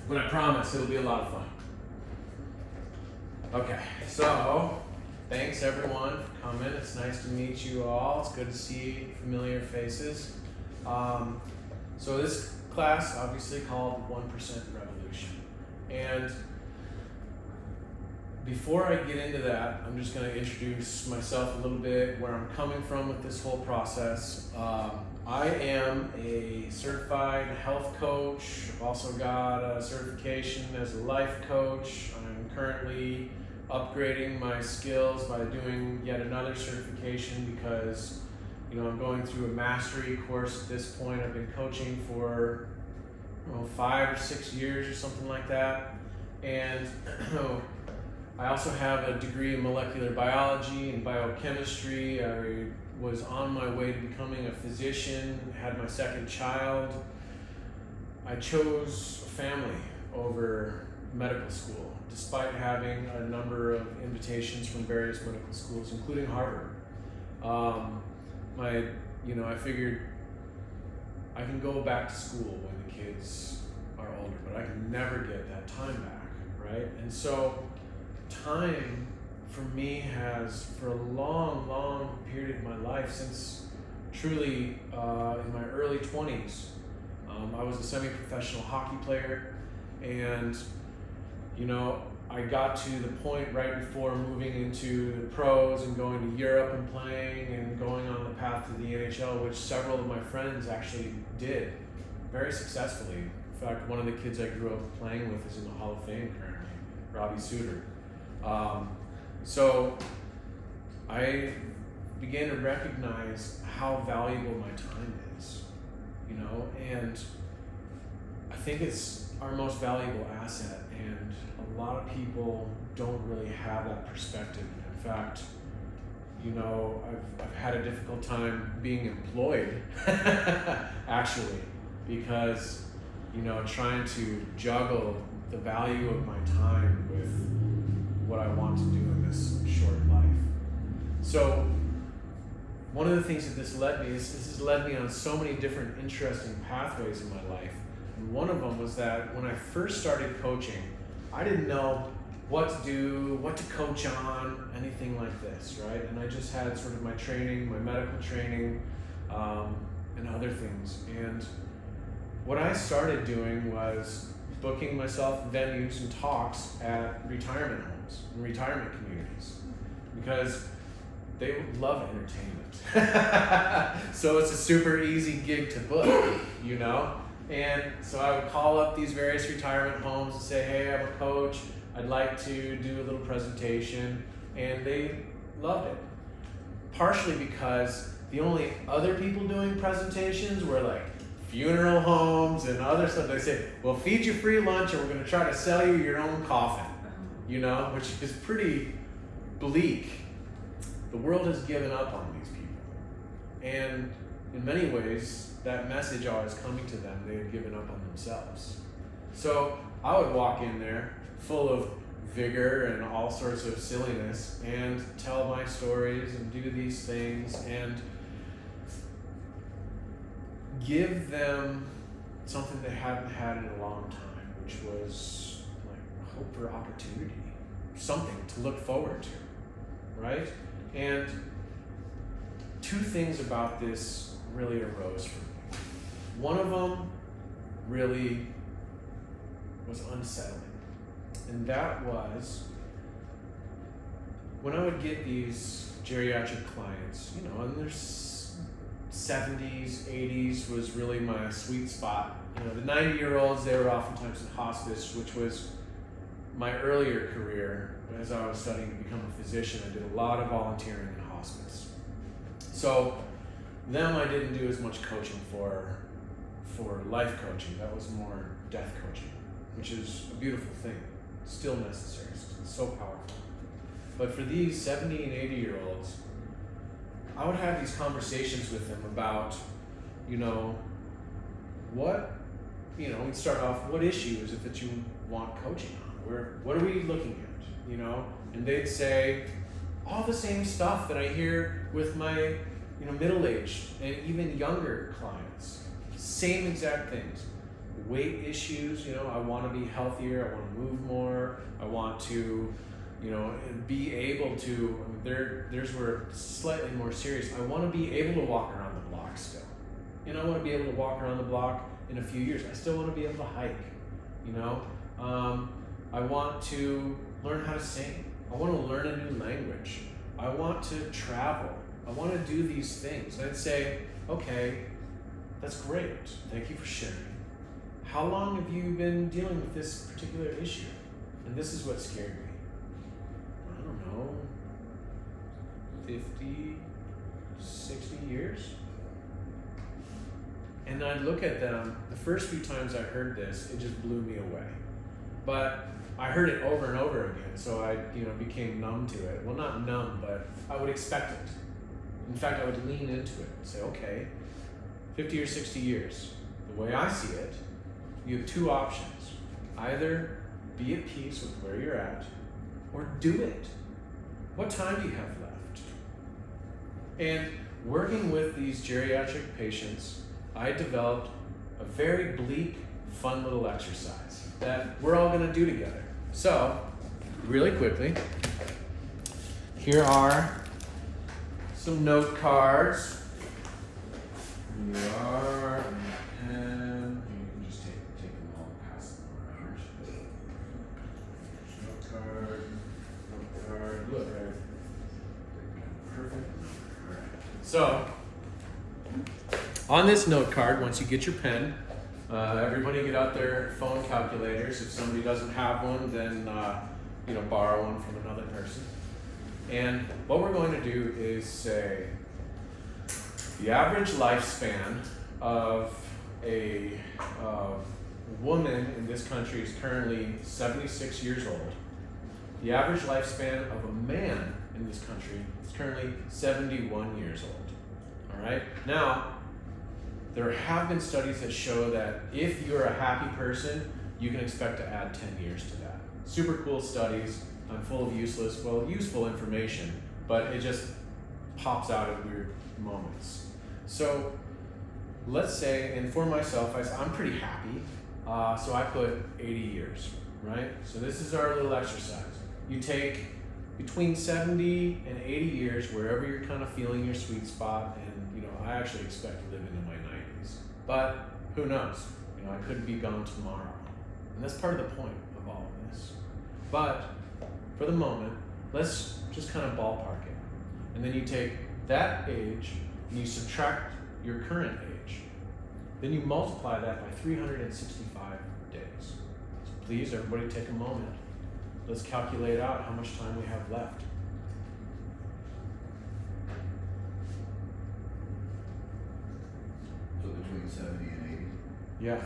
but I promise it'll be a lot of fun. Okay, so thanks everyone for coming. It's nice to meet you all. It's good to see familiar faces. So this class, obviously called 1% Revolution. And before I get into that, I'm just going to introduce myself a little bit, where I'm coming from with this whole process. I am a certified health coach. I've also got a certification as a life coach. I'm currently upgrading my skills by doing yet another certification because, I'm going through a mastery course at this point. I've been coaching for 5 or 6 years or something like that. And I also have a degree in molecular biology and biochemistry. I was on my way to becoming a physician, had my second child. I chose family over medical school, despite having a number of invitations from various medical schools, including Harvard. I figured I can go back to school when the kids are older, but I can never get that time back, right? And so time for me has, for a long, long period of my life, since truly in my early 20s, I was a semi-professional hockey player, and I got to the point right before moving into the pros and going to Europe and playing and going on the path to the NHL, which several of my friends actually did very successfully. In fact, one of the kids I grew up playing with is in the Hall of Fame currently, Robbie Suter. So I began to recognize how valuable my time is, and I think it's our most valuable asset, and a lot of people don't really have that perspective. In fact, I've had a difficult time being employed actually, because trying to juggle the value of my time with what I want to do in this short life. So one of the things that this has led me on so many different interesting pathways in my life. And one of them was that when I first started coaching, I didn't know what to do, what to coach on, anything like this, right? And I just had sort of my training, my medical training, and other things. And what I started doing was booking myself venues and talks at retirement homes and retirement communities, because they love entertainment. So it's a super easy gig to book, And so I would call up these various retirement homes and say, hey, I'm a coach. I'd like to do a little presentation. And they loved it. Partially because the only other people doing presentations were like funeral homes and other stuff. They say, we'll feed you free lunch and we're going to try to sell you your own coffin, which is pretty bleak. The world has given up on these people. And in many ways, that message always coming to them, they had given up on themselves. So I would walk in there full of vigor and all sorts of silliness and tell my stories and do these things and give them something they hadn't had in a long time, which was like hope for opportunity, something to look forward to, right? And two things about this really arose for me. One of them really was unsettling, and that was when I would get these geriatric clients, in their 70s, 80s was really my sweet spot. The 90-year-olds, they were oftentimes in hospice, which was my earlier career. As I was studying to become a physician, I did a lot of volunteering in hospice. So them I didn't do as much coaching for life coaching. That was more death coaching, which is a beautiful thing, still necessary, it's so powerful. But for these 70 and 80-year-olds, I would have these conversations with them about, we'd start off, what issue is it that you want coaching on? What are we looking at, And they'd say all the same stuff that I hear with my, middle-aged and even younger clients. Same exact things. weight issues. I want to be healthier. I want to move more. I want to, be able to. There's where it's slightly more serious. I want to be able to walk around the block still. I want to be able to walk around the block in a few years. I still want to be able to hike. I want to learn how to sing. I want to learn a new language. I want to travel. I want to do these things. And I'd say, okay, that's great. Thank you for sharing. How long have you been dealing with this particular issue? And this is what scared me. I don't know, 50, 60 years? And I'd look at them, the first few times I heard this, it just blew me away. But I heard it over and over again, so I became numb to it. Well, not numb, but I would expect it. In fact, I would lean into it and say, okay, 50 or 60 years. The way I see it, you have two options. Either be at peace with where you're at, or do it. What time do you have left? And working with these geriatric patients, I developed a very bleak, fun little exercise that we're all gonna do together. So, really quickly, here are some note cards. Here you are, and you can just take them all and pass them around. Note card, look, perfect. All right. So, on this note card, once you get your pen, everybody get out their phone calculators. If somebody doesn't have one, then borrow one from another person. And what we're going to do is say the average lifespan of a woman in this country is currently 76 years old. The average lifespan of a man in this country is currently 71 years old. All right? Now, there have been studies that show that if you're a happy person, you can expect to add 10 years to that. Super cool studies. I'm full of useful information, but it just pops out at weird moments. So let's say, and for myself, I'm pretty happy, so I put 80 years, right? So this is our little exercise. You take between 70 and 80 years, wherever you're kind of feeling your sweet spot, and I actually expect to live into my 90s. But who knows? I could be gone tomorrow. And that's part of the point of all of this. But for the moment, let's just kind of ballpark it. And then you take that age and you subtract your current age. Then you multiply that by 365 days. So please, everybody take a moment. Let's calculate out how much time we have left. So between 70 and 80? Yeah.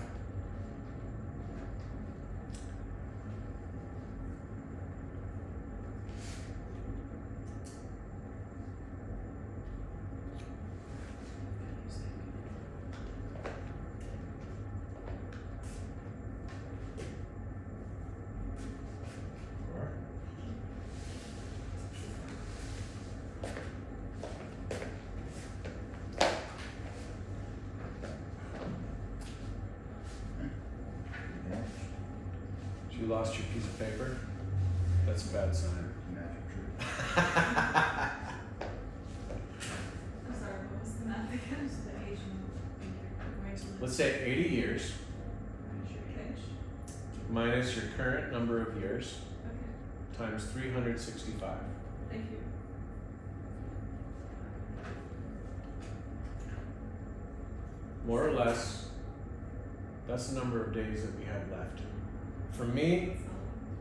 You lost your piece of paper? That's a bad sign. Magic trick. I'm sorry, what was the math again? So the age you're going to live. Let's say 80 years Minus your age. minus your current number of years Okay, times 365. thank you. More or less, that's the number of days that we have left. For me,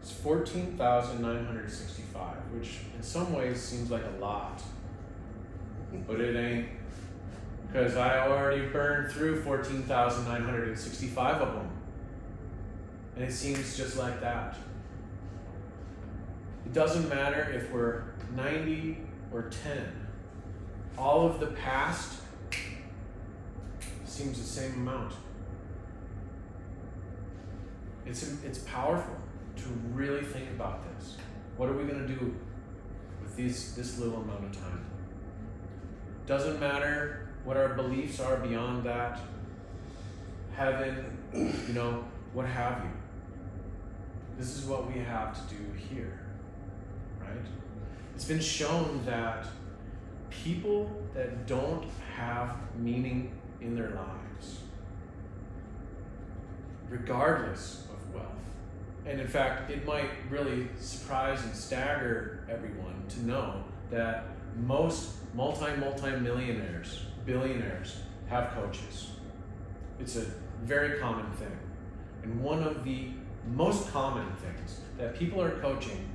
it's 14,965, which in some ways seems like a lot, but it ain't, because I already burned through 14,965 of them, and it seems just like that. It doesn't matter if we're 90 or 10. All of the past seems the same amount. It's powerful to really think about this. What are we going to do with this little amount of time? Doesn't matter what our beliefs are beyond that. Heaven, you know, what have you. This is what we have to do here, right? It's been shown that people that don't have meaning in their lives, regardless of wealth, and in fact, it might really surprise and stagger everyone to know that most multi-millionaires, billionaires, have coaches. It's a very common thing. And one of the most common things that people are coaching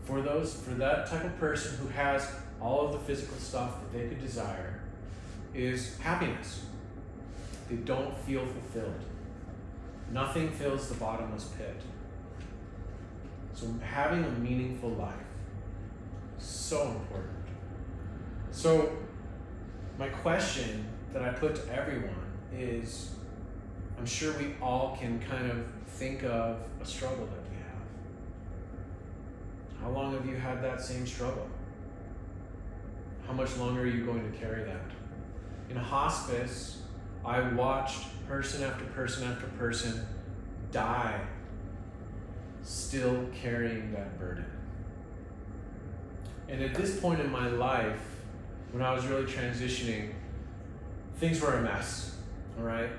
for that type of person who has all of the physical stuff that they could desire is happiness. They don't feel fulfilled. Nothing fills the bottomless pit. So having a meaningful life, so important. So my question that I put to everyone is, I'm sure we all can kind of think of a struggle that we have. How long have you had that same struggle? How much longer are you going to carry that? In a hospice, I watched person after person after person die, still carrying that burden. And at this point in my life, when I was really transitioning, things were a mess, all right?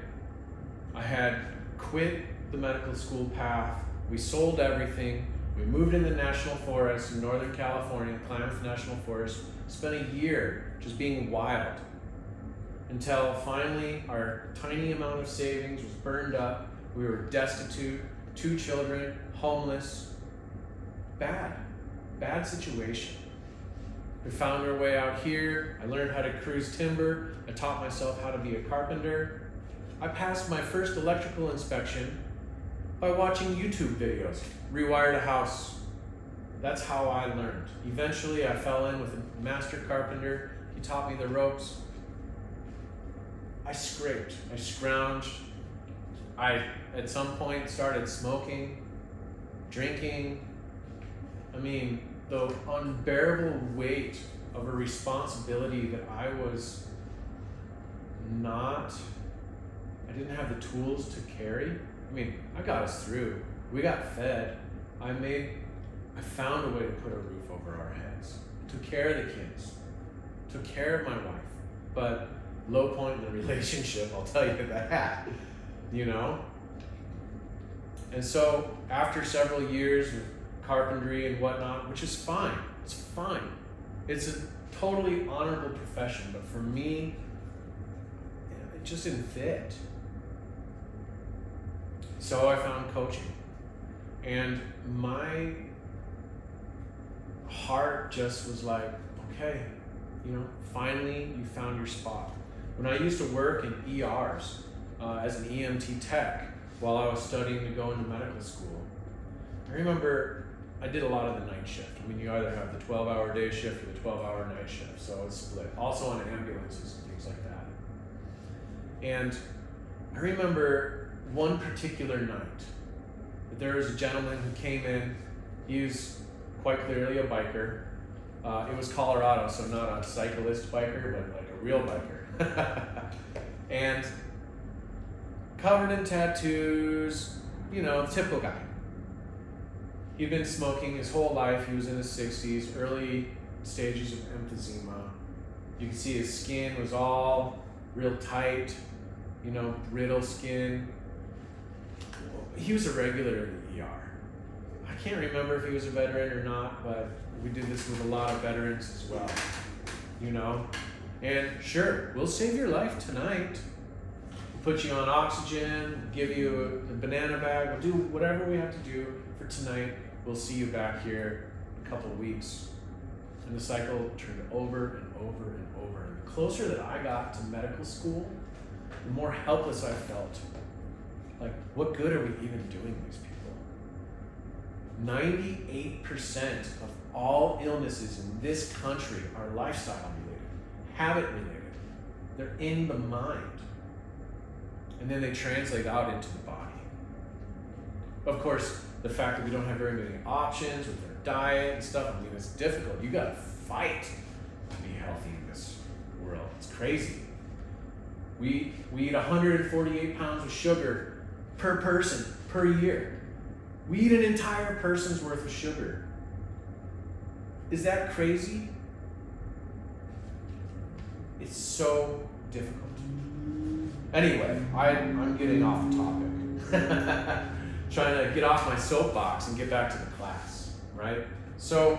I had quit the medical school path. We sold everything. We moved in the national forest in Northern California, Clemmons National Forest, spent a year just being wild until finally our tiny amount of savings was burned up. We were destitute, 2 children, homeless, bad situation. We found our way out here. I learned how to cruise timber. I taught myself how to be a carpenter. I passed my first electrical inspection by watching YouTube videos, rewired a house. That's how I learned. Eventually, I fell in with a master carpenter. He taught me the ropes. I scraped, I scrounged. I, at some point, started smoking, drinking. I mean, the unbearable weight of a responsibility that I didn't have the tools to carry. I mean, I got us through. We got fed. I found a way to put a roof over our heads, took care of the kids, took care of my wife. But low point in the relationship, I'll tell you that, you know? And so after several years of carpentry and whatnot, which is fine, it's fine. It's a totally honorable profession, but for me, it just didn't fit. So I found coaching, and my heart just was like, okay, you know, finally you found your spot. When I used to work in ERs as an EMT tech while I was studying to go into medical school, I remember I did a lot of the night shift. I mean, you either have the 12-hour day shift or the 12-hour night shift, so it's split. Also on ambulances and things like that. And I remember one particular night that there was a gentleman who came in. He was quite clearly a biker. It was Colorado, so not a cyclist biker, but like a real biker. And covered in tattoos, you know, typical guy. He'd been smoking his whole life. He was in his 60s, early stages of emphysema. You could see his skin was all real tight, you know, brittle skin. He was a regular in the ER. I can't remember if he was a veteran or not, but we did this with a lot of veterans as well, you know? And sure, we'll save your life tonight. We'll put you on oxygen, give you a banana bag, we'll do whatever we have to do for tonight. We'll see you back here in a couple of weeks. And the cycle turned over and over and over. And the closer that I got to medical school, the more helpless I felt. Like, what good are we even doing these people? 98% of all illnesses in this country are lifestyle related, habit related. They're in the mind. And then they translate out into the body. Of course, the fact that we don't have very many options with our diet and stuff, I mean, it's difficult. You gotta fight to be healthy in this world. It's crazy. We eat 148 pounds of sugar per person per year. We eat an entire person's worth of sugar. Is that crazy? It's so difficult. Anyway, I'm getting off the topic. Trying to get off my soapbox and get back to the class, right? So,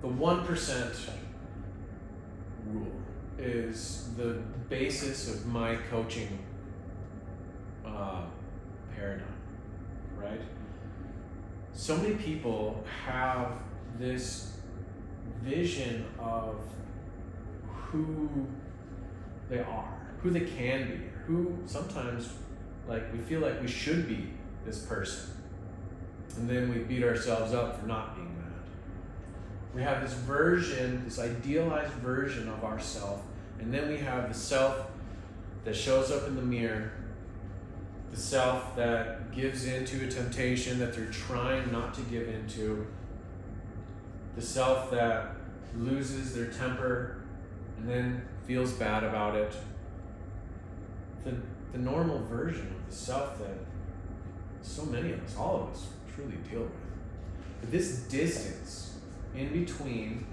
the 1% rule is the basis of my coaching paradigm, right? So many people have this vision of who they are, who they can be, who sometimes like we feel like we should be this person. And then we beat ourselves up for not being that. We have this version, this idealized version of ourself, and then we have the self that shows up in the mirror, the self that gives into a temptation that they're trying not to give into, the self that loses their temper and then feels bad about it. The normal version of the self that so many of us, all of us, truly deal with. But this distance in between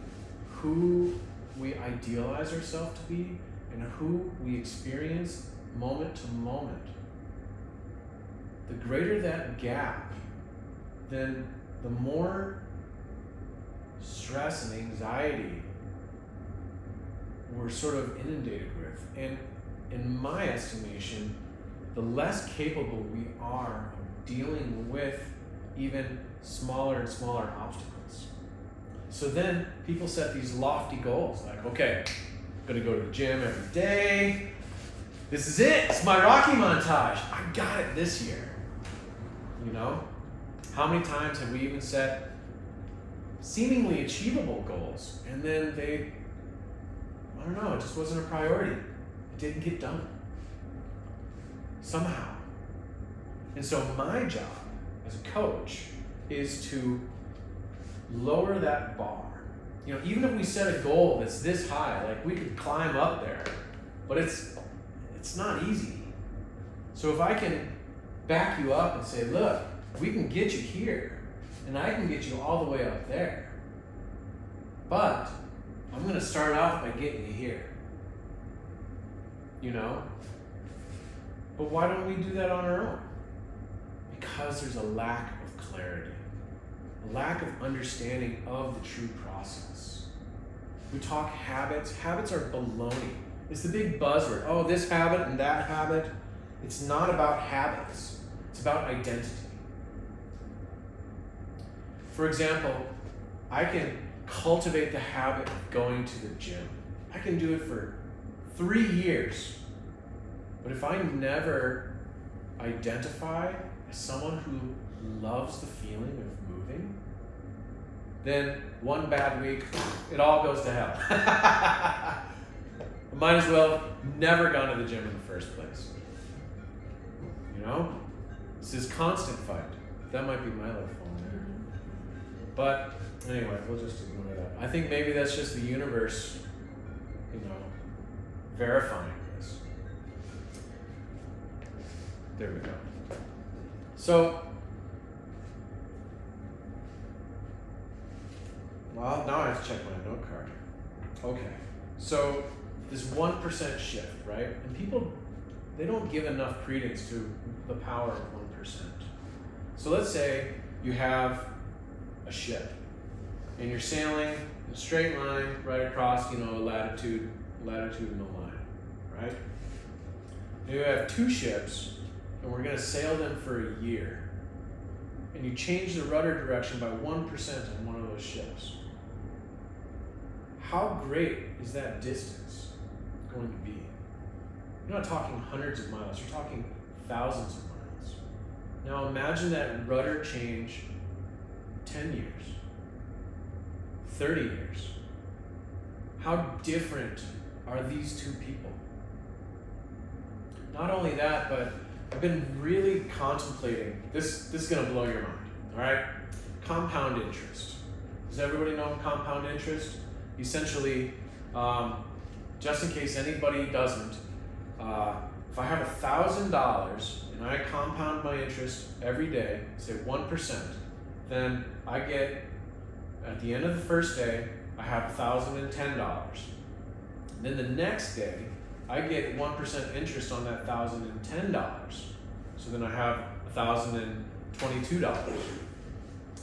who we idealize ourselves to be and who we experience moment to moment, the greater that gap, then the more stress and anxiety we're sort of inundated with. And in my estimation, the less capable we are of dealing with even smaller and smaller obstacles. So then people set these lofty goals like, okay, I'm gonna go to the gym every day. This is it, it's my Rocky montage. I got it this year. You know? How many times have we even set seemingly achievable goals and then they, I don't know, it just wasn't a priority. It didn't get done. Somehow. And so my job as a coach is to lower that bar. You know, even if we set a goal that's this high, like we could climb up there, but it's not easy. So if I can back you up and say, look, we can get you here, and I can get you all the way up there, but I'm going to start off by getting you here. You know? But why don't we do that on our own? Because there's a lack of clarity, a lack of understanding of the true process. We talk habits. Habits are baloney. It's the big buzzword. Oh, this habit and that habit. It's not about habits. It's about identity. For example, I can cultivate the habit of going to the gym. I can do it for 3 years. But if I never identify as someone who loves the feeling of moving, then one bad week, it all goes to hell. I might as well have never gone to the gym in the first place. You know? It's this constant fight. That might be my life phone there. But anyway, we'll just ignore that. I think maybe that's just the universe, you know, verifying this. There we go. So, well, now I have to check my note card. Okay, so this 1% shift, right? And people, they don't give enough credence to the power of 1%. So let's say you have a ship and you're sailing in a straight line right across, you know, a latitudinal line, right? And you have 2 ships and we're gonna sail them for a year. And you change the rudder direction by 1% on one of those ships. How great is that distance going to be? You're not talking hundreds of miles, you're talking thousands of miles. Now imagine that rudder change 10 years, 30 years. How different are these 2 people? Not only that, but I've been really contemplating, this is gonna blow your mind, all right? Compound interest. Does everybody know compound interest? Essentially, just in case anybody doesn't, if I have $1,000 and I compound my interest every day, say 1%, then I get, at the end of the first day, I have $1,010. Then the next day, I get 1% interest on that $1,010. So then I have $1,022.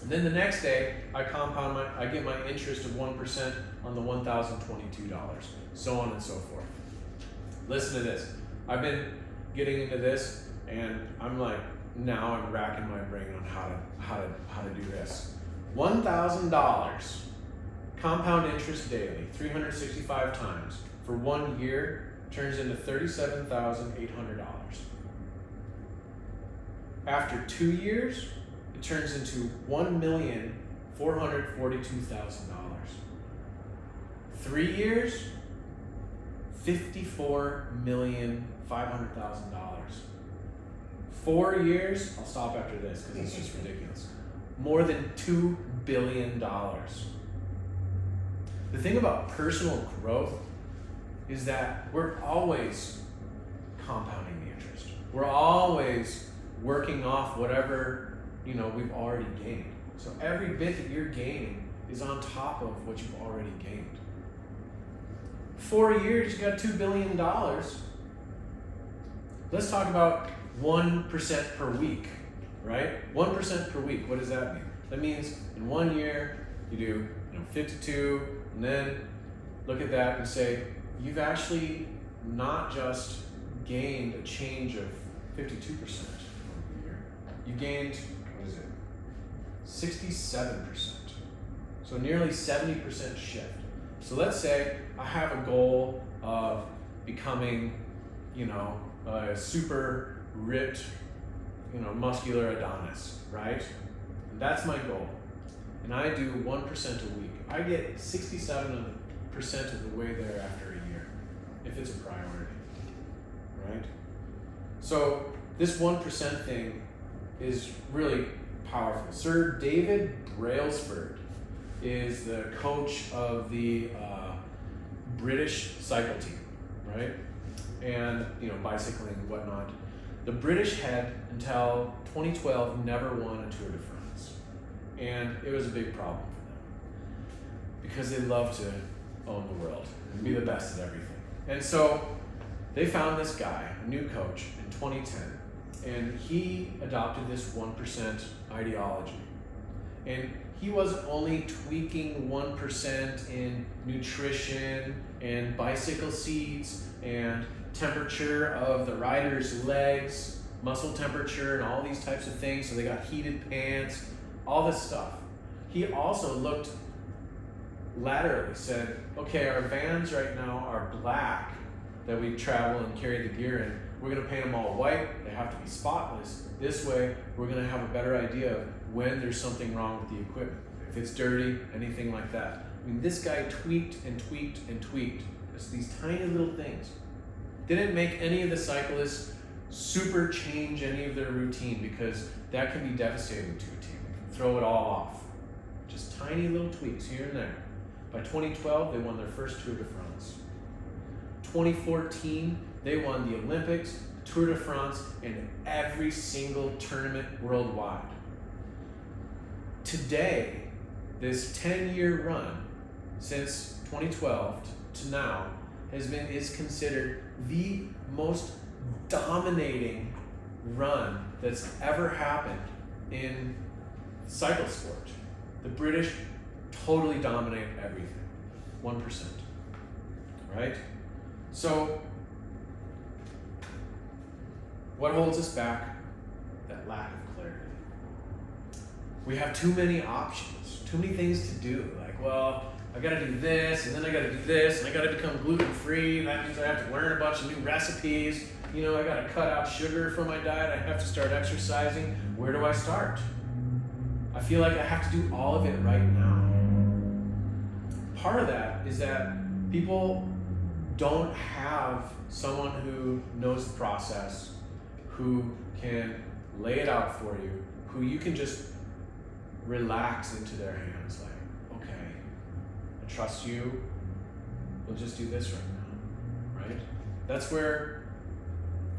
And then the next day, I get my interest of 1% on the $1,022, so on and so forth. Listen to this. I've been getting into this, and I'm like, now I'm racking my brain on how to do this. $1,000 compound interest daily, 365 times for 1 year turns into $37,800. After 2 years, it turns into $1,442,000. 3 years, $54,500,000. 4 years, I'll stop after this because it's just ridiculous. More than $2 billion. The thing about personal growth is that we're always compounding the interest. We're always working off whatever we've already gained. So every bit that you're gaining is on top of what you've already gained. 4 years, you got $2 billion. Let's talk about 1% per week, right? 1% per week. What does that mean? That means in 1 year you do 52, and then look at that and say you've actually not just gained a change of 52% over the year. You gained, 67%. So nearly 70% shift. So let's say I have a goal of becoming, a super ripped, muscular Adonis, right? And that's my goal. And I do 1% a week. I get 67% of the way there after a year, if it's a priority, right? So this 1% thing is really powerful. Sir David Brailsford is the coach of the British cycle team, right? And bicycling and whatnot. The British had until 2012 never won a Tour de France, and it was a big problem for them because they love to own the world and be the best at everything. And so they found this guy, a new coach, in 2010, and he adopted this 1% ideology. And he wasn't only tweaking 1% in nutrition and bicycle seats and temperature of the rider's legs, muscle temperature, and all these types of things, so they got heated pants, all this stuff. He also looked laterally, said, okay, our vans right now are black that we travel and carry the gear in. We're gonna paint them all white, they have to be spotless. This way, we're gonna have a better idea of when there's something wrong with the equipment. If it's dirty, anything like that. I mean, this guy tweaked and tweaked and tweaked. Just these tiny little things. Didn't make any of the cyclists super change any of their routine because that can be devastating to a team. Throw it all off. Just tiny little tweaks here and there. By 2012, they won their first Tour de France. 2014, they won the Olympics, Tour de France, and every single tournament worldwide. Today, this 10-year run since 2012 to now is considered the most dominating run that's ever happened in cycle sport. The British totally dominate everything. 1%. Right? So, what holds us back? That lack of clarity. We have too many options, too many things to do. Like, well, I gotta do this, and then I gotta do this, and I gotta become gluten-free, and that means I have to learn a bunch of new recipes. I gotta cut out sugar from my diet, I have to start exercising. Where do I start? I feel like I have to do all of it right now. Part of that is that people don't have someone who knows the process, who can lay it out for you, who you can just relax into their hands. Like, okay, I trust you, we'll just do this right now, right? That's where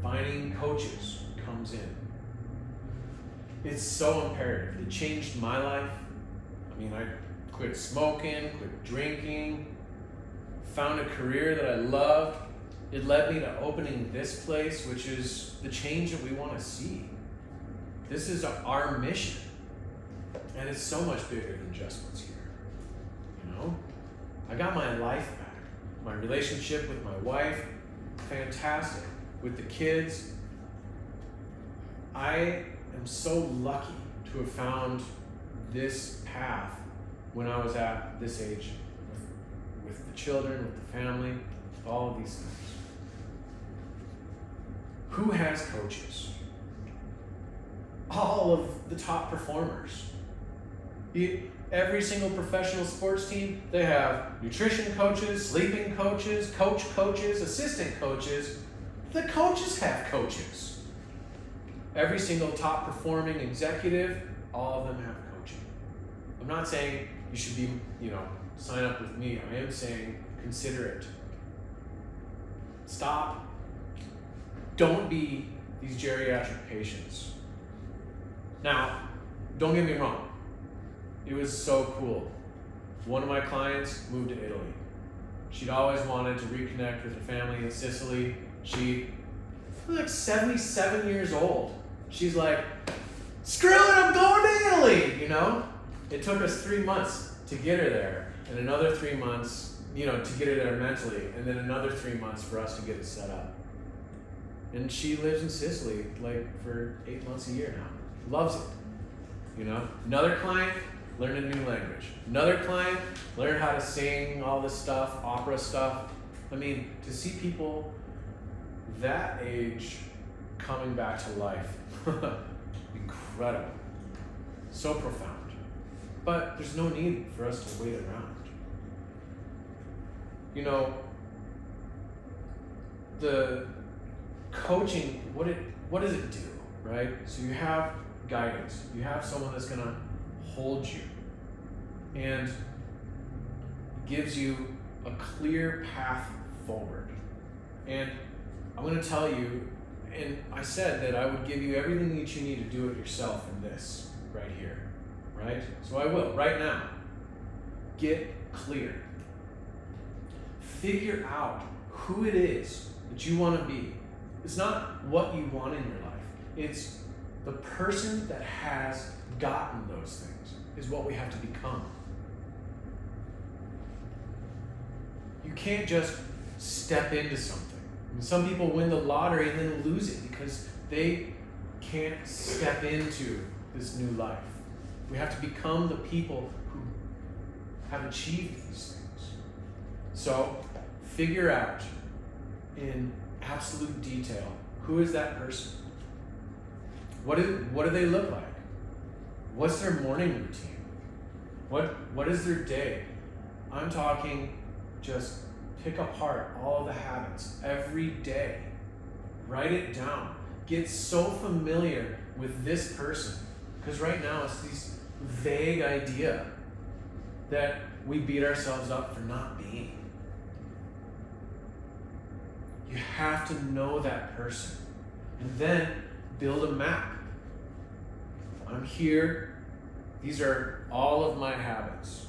finding coaches comes in. It's so imperative. It changed my life. I mean, I quit smoking, quit drinking, found a career that I loved. It led me to opening this place, which is the change that we want to see. This is our mission. And it's so much bigger than just what's here. You know? I got my life back. My relationship with my wife, fantastic. With the kids, I am so lucky to have found this path when I was at this age, with the children, with the family, all of these things. Who has coaches? All of the top performers. Every single professional sports team, they have nutrition coaches, sleeping coaches, coaches, assistant coaches. The coaches have coaches. Every single top performing executive, all of them have coaching. I'm not saying you should be, sign up with me. I am saying consider it. Stop. Don't be these geriatric patients. Now, don't get me wrong. It was so cool. One of my clients moved to Italy. She'd always wanted to reconnect with her family in Sicily. She was like 77 years old. She's like, screw it, I'm going to Italy, It took us 3 months to get her there, and another 3 months, to get her there mentally, and then another 3 months for us to get it set up. And she lives in Sicily for 8 months a year now. Loves it. Another client, learn a new language. Another client, learn how to sing, all this stuff, opera stuff. I mean, to see people that age coming back to life, incredible. So profound. But there's no need for us to wait around. The coaching, what does it do, right? So you have guidance. You have someone that's going to hold you and gives you a clear path forward. And I'm going to tell you, and I said that I would give you everything that you need to do it yourself in this right here, right? So I will, right now. Get clear. Figure out who it is that you want to be. It's not what you want in your life. It's the person that has gotten those things is what we have to become. You can't just step into something. And some people win the lottery and then lose it because they can't step into this new life. We have to become the people who have achieved these things. So figure out in absolute detail, who is that person? What do they look like? What's their morning routine? What is their day? I'm talking just pick apart all the habits every day. Write it down. Get so familiar with this person. Because right now it's this vague idea that we beat ourselves up for not being. You have to know that person. And then build a map. I'm here. These are all of my habits.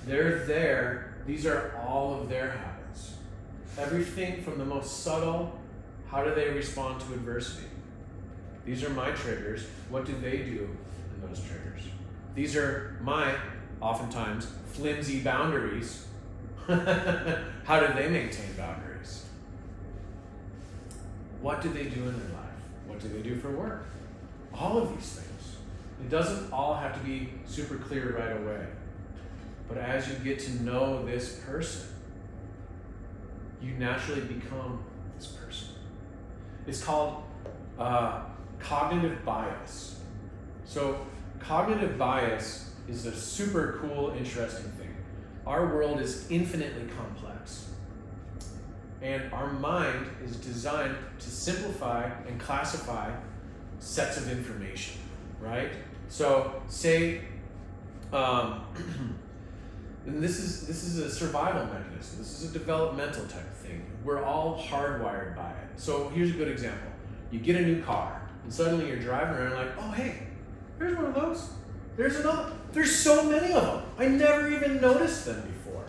They're there. These are all of their habits. Everything from the most subtle, how do they respond to adversity? These are my triggers. What do they do in those triggers? These are my, oftentimes, flimsy boundaries. How do they maintain boundaries? What do they do in their life? What do they do for work? All of these things. It doesn't all have to be super clear right away. But as you get to know this person, you naturally become this person. It's called cognitive bias. So cognitive bias is a super cool, interesting thing. Our world is infinitely complex. And our mind is designed to simplify and classify sets of information, right? So say And this is a survival mechanism. This is a developmental type of thing. We're all hardwired by it. So here's a good example. You get a new car, and suddenly you're driving around like, oh hey, there's one of those. There's another. There's so many of them. I never even noticed them before.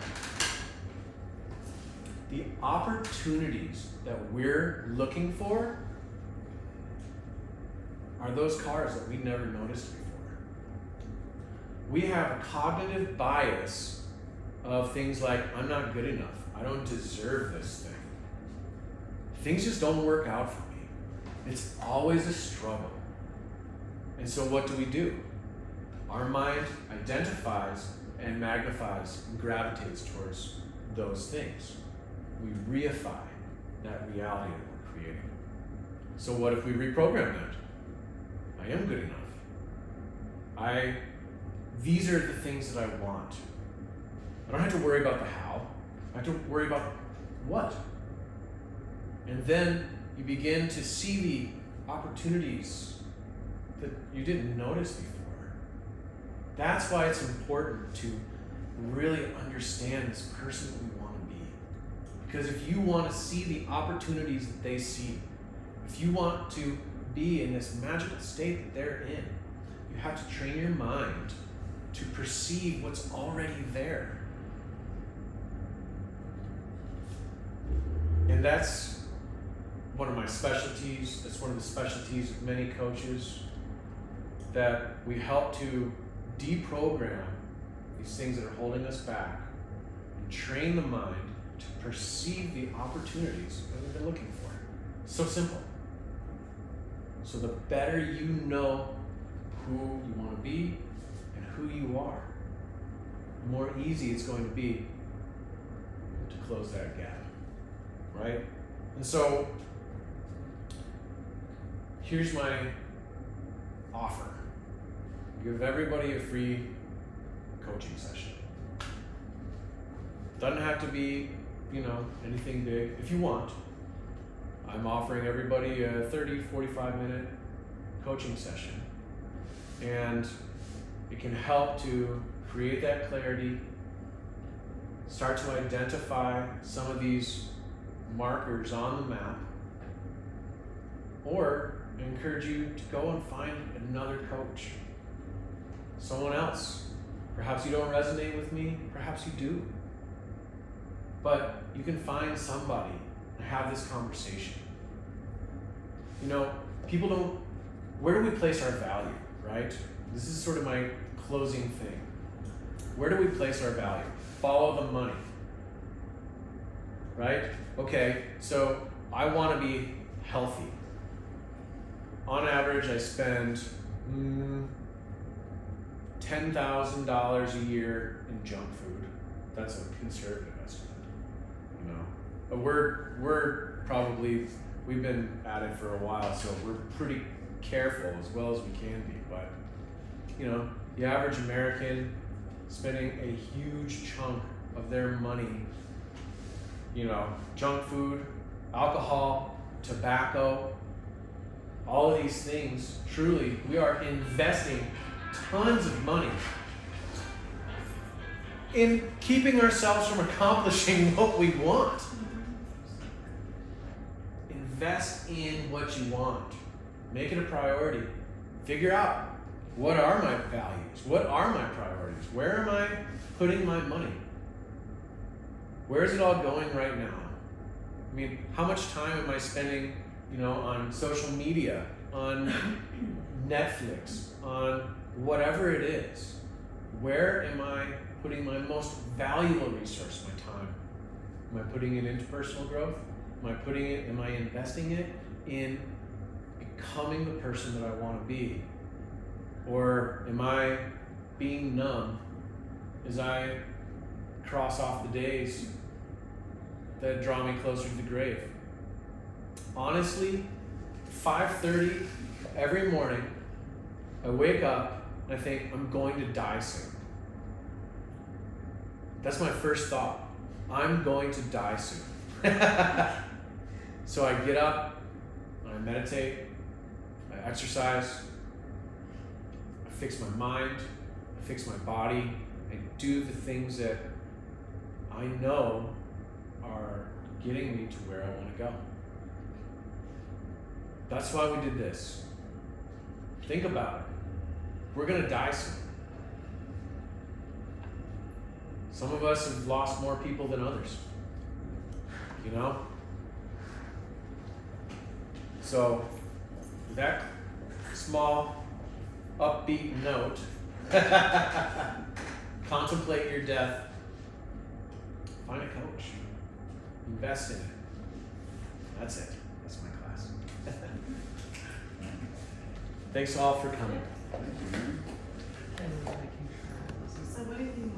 The opportunities that we're looking for are those cars that we never noticed before. We have a cognitive bias of things like, I'm not good enough. I don't deserve this thing. Things just don't work out for me. It's always a struggle. And so what do? Our mind identifies and magnifies and gravitates towards those things. We reify that reality that we're creating. So what if we reprogram that? I am good enough. These are the things that I want. I don't have to worry about the how. I have to worry about what. And then you begin to see the opportunities that you didn't notice before. That's why it's important to really understand this person that we want to be. Because if you want to see the opportunities that they see, if you want to be in this magical state that they're in, you have to train your mind to perceive what's already there. And that's one of my specialties. That's one of the specialties of many coaches, that we help to deprogram these things that are holding us back and train the mind to perceive the opportunities that we've been looking for. So simple. So the better you know who you want to be and who you are, the more easy it's going to be to close that gap, right? And so here's my offer. Give everybody a free coaching session. Doesn't have to be, anything big. If you want, I'm offering everybody a 30, 45-minute coaching session. And it can help to create that clarity, start to identify some of these markers on the map, or I encourage you to go and find another coach, someone else. Perhaps you don't resonate with me, perhaps you do. But you can find somebody and have this conversation. People don't, where do we place our value, right? This is sort of my closing thing. Where do we place our value? Follow the money, right? Okay, so I want to be healthy. On average, I spend $10,000 a year in junk food. That's a conservative estimate. But we've been at it for a while, so we're pretty careful as well as we can be. But the average American spending a huge chunk of their money, junk food, alcohol, tobacco, all of these things. Truly, we are investing tons of money in keeping ourselves from accomplishing what we want. Invest in what you want. Make it a priority. Figure out, what are my values? What are my priorities? Where am I putting my money? Where is it all going right now? How much time am I spending, on social media, on Netflix, on whatever it is? Where am I putting my most valuable resource, my time? Am I putting it into personal growth? Am I investing it in becoming the person that I want to be? Or am I being numb as I cross off the days that draw me closer to the grave? Honestly, 5:30 every morning, I wake up and I think, I'm going to die soon. That's my first thought. I'm going to die soon. So I get up, and I meditate, I exercise, I fix my mind, I fix my body, I do the things that I know are getting me to where I want to go. That's why we did this. Think about it. We're going to die soon. Some of us have lost more people than others. You know? So, with that small, upbeat note, contemplate your death. Find a coach. Invest in it. That's it. That's my class. Thanks all for coming.